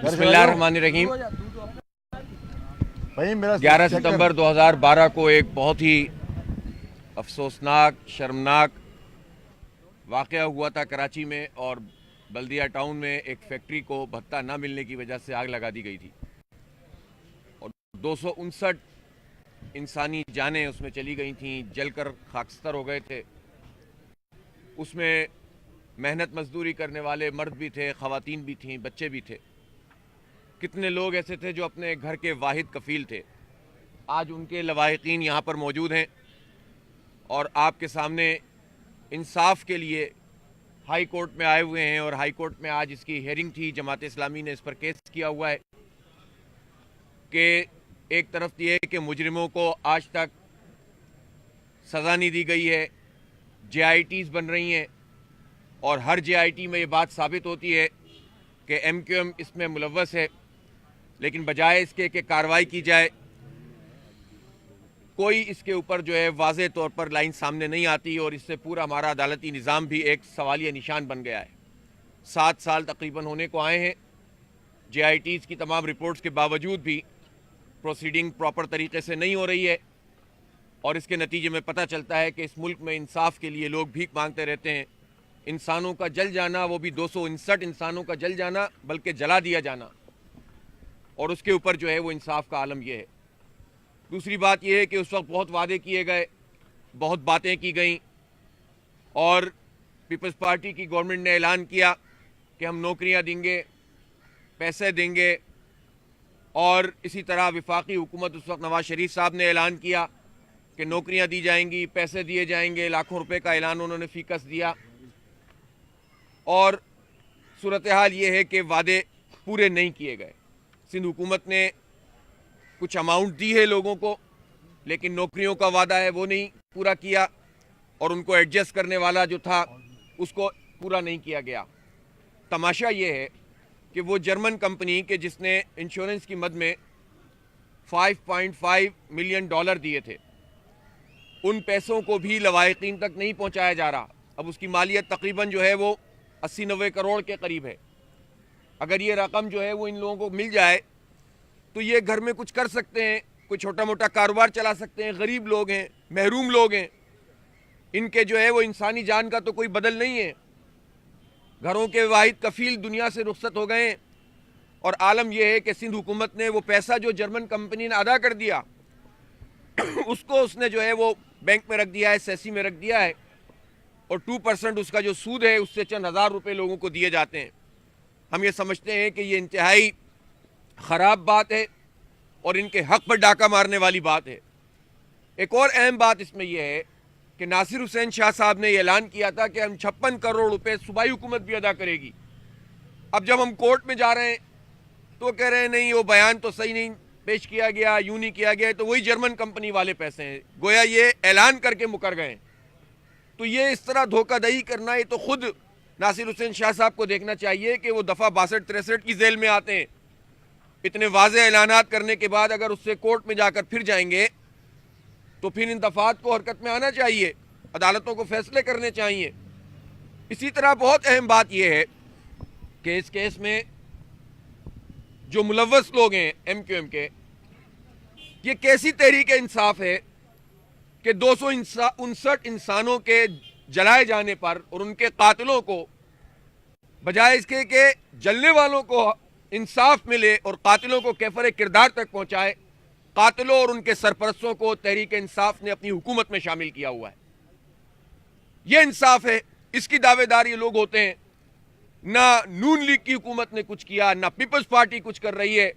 بسم اللہ الرحمن الرحیم 11 ستمبر 2012 کو ایک بہت ہی افسوسناک شرمناک واقعہ ہوا تھا کراچی میں، اور بلدیہ ٹاؤن میں ایک فیکٹری کو بھتہ نہ ملنے کی وجہ سے آگ لگا دی گئی تھی اور 259 انسانی جانیں اس میں چلی گئی تھیں، جل کر خاکستر ہو گئے تھے۔ اس میں محنت مزدوری کرنے والے مرد بھی تھے، خواتین بھی تھیں، بچے بھی تھے۔ کتنے لوگ ایسے تھے جو اپنے گھر کے واحد کفیل تھے۔ آج ان کے لواحقین یہاں پر موجود ہیں اور آپ کے سامنے انصاف کے لیے ہائی کورٹ میں آئے ہوئے ہیں، اور ہائی کورٹ میں آج اس کی ہیئرنگ تھی۔ جماعت اسلامی نے اس پر کیس کیا ہوا ہے کہ ایک طرف یہ ہے کہ مجرموں کو آج تک سزا نہیں دی گئی ہے، جے آئی ٹیز بن رہی ہیں، اور ہر جے آئی ٹی میں یہ بات ثابت ہوتی ہے کہ ایم کیو ایم اس میں ملوث ہے، لیکن بجائے اس کے کہ کارروائی کی جائے، کوئی اس کے اوپر جو ہے واضح طور پر لائن سامنے نہیں آتی، اور اس سے پورا ہمارا عدالتی نظام بھی ایک سوالیہ نشان بن گیا ہے۔ 7 سال تقریباً ہونے کو آئے ہیں، جے آئی ٹیز کی تمام رپورٹس کے باوجود بھی پروسیڈنگ پراپر طریقے سے نہیں ہو رہی ہے، اور اس کے نتیجے میں پتہ چلتا ہے کہ اس ملک میں انصاف کے لیے لوگ بھیک مانگتے رہتے ہیں۔ انسانوں کا جل جانا، وہ بھی 259 انسانوں کا جل جانا، بلکہ جلا دیا جانا، اور اس کے اوپر جو ہے وہ انصاف کا عالم یہ ہے۔ دوسری بات یہ ہے کہ اس وقت بہت وعدے کیے گئے، بہت باتیں کی گئیں، اور پیپلز پارٹی کی گورنمنٹ نے اعلان کیا کہ ہم نوکریاں دیں گے، پیسے دیں گے، اور اسی طرح وفاقی حکومت اس وقت نواز شریف صاحب نے اعلان کیا کہ نوکریاں دی جائیں گی، پیسے دیے جائیں گے، لاکھوں روپے کا اعلان انہوں نے فیکس دیا، اور صورتحال یہ ہے کہ وعدے پورے نہیں کیے گئے۔ سندھ حکومت نے کچھ اماؤنٹ دی ہے لوگوں کو، لیکن نوکریوں کا وعدہ ہے وہ نہیں پورا کیا، اور ان کو ایڈجسٹ کرنے والا جو تھا اس کو پورا نہیں کیا گیا۔ تماشا یہ ہے کہ وہ جرمن کمپنی کہ جس نے انشورنس کی مد میں $5.5 ملین دیے تھے، ان پیسوں کو بھی لواحقین تک نہیں پہنچایا جا رہا۔ اب اس کی مالیت تقریباً جو ہے وہ 80-90 کروڑ کے قریب ہے۔ اگر یہ رقم جو ہے وہ ان لوگوں کو مل جائے تو یہ گھر میں کچھ کر سکتے ہیں، کوئی چھوٹا موٹا کاروبار چلا سکتے ہیں۔ غریب لوگ ہیں، محروم لوگ ہیں، ان کے جو ہے وہ انسانی جان کا تو کوئی بدل نہیں ہے۔ گھروں کے واحد کفیل دنیا سے رخصت ہو گئے ہیں، اور عالم یہ ہے کہ سندھ حکومت نے وہ پیسہ جو جرمن کمپنی نے ادا کر دیا اس کو اس نے جو ہے وہ بینک میں رکھ دیا ہے، سیسی میں رکھ دیا ہے، اور 2% اس کا جو سود ہے اس سے چند ہزار روپے لوگوں کو دیے جاتے ہیں۔ ہم یہ سمجھتے ہیں کہ یہ انتہائی خراب بات ہے اور ان کے حق پر ڈاکہ مارنے والی بات ہے۔ ایک اور اہم بات اس میں یہ ہے کہ ناصر حسین شاہ صاحب نے یہ اعلان کیا تھا کہ ہم 56 کروڑ روپے صوبائی حکومت بھی ادا کرے گی۔ اب جب ہم کورٹ میں جا رہے ہیں تو کہہ رہے ہیں نہیں وہ بیان تو صحیح نہیں پیش کیا گیا، یوں نہیں کیا گیا، تو وہی جرمن کمپنی والے پیسے ہیں، گویا یہ اعلان کر کے مکر گئے ہیں۔ تو یہ اس طرح دھوکہ دہی کرنا، یہ تو خود ناصر حسین شاہ صاحب کو دیکھنا چاہیے کہ وہ دفعہ 62-63 کی ذیل میں آتے ہیں۔ اتنے واضح اعلانات کرنے کے بعد اگر اس سے کورٹ میں جا کر پھر جائیں گے تو پھر ان دفعات کو حرکت میں آنا چاہیے، عدالتوں کو فیصلے کرنے چاہیے۔ اسی طرح بہت اہم بات یہ ہے کہ اس کیس میں جو ملوث لوگ ہیں ایم کیو ایم کے، یہ کیسی تحریک انصاف ہے کہ 259 انسانوں کے جلائے جانے پر اور ان کے قاتلوں کو بجائے اس کے کہ جلنے والوں کو انصاف ملے اور قاتلوں کو کیفر کردار تک پہنچائے، قاتلوں اور ان کے سرپرستوں کو تحریک انصاف نے اپنی حکومت میں شامل کیا ہوا ہے۔ یہ انصاف ہے، اس کی دعوے دار یہ لوگ ہوتے ہیں۔ نہ نون لیگ کی حکومت نے کچھ کیا، نہ پیپلز پارٹی کچھ کر رہی ہے،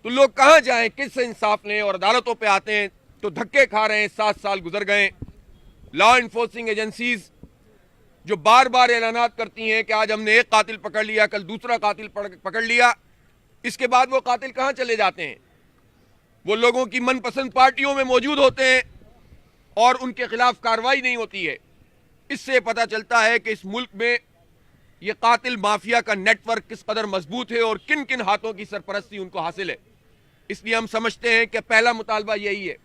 تو لوگ کہاں جائیں، کس سے انصاف لیں؟ اور عدالتوں پہ آتے ہیں تو دھکے کھا رہے ہیں۔ 7 سال گزر گئے، لا انفورسنگ ایجنسیز جو بار بار اعلانات کرتی ہیں کہ آج ہم نے ایک قاتل پکڑ لیا، کل دوسرا قاتل پکڑ لیا، اس کے بعد وہ قاتل کہاں چلے جاتے ہیں؟ وہ لوگوں کی من پسند پارٹیوں میں موجود ہوتے ہیں اور ان کے خلاف کارروائی نہیں ہوتی ہے۔ اس سے پتہ چلتا ہے کہ اس ملک میں یہ قاتل مافیا کا نیٹ ورک کس قدر مضبوط ہے اور کن کن ہاتھوں کی سرپرستی ان کو حاصل ہے۔ اس لیے ہم سمجھتے ہیں کہ پہلا مطالبہ یہی ہے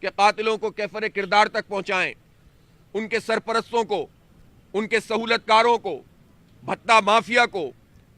کہ قاتلوں کو کیفر کردار تک پہنچائیں، ان کے سرپرستوں کو، ان کے سہولت کاروں کو، بھتہ مافیا کو،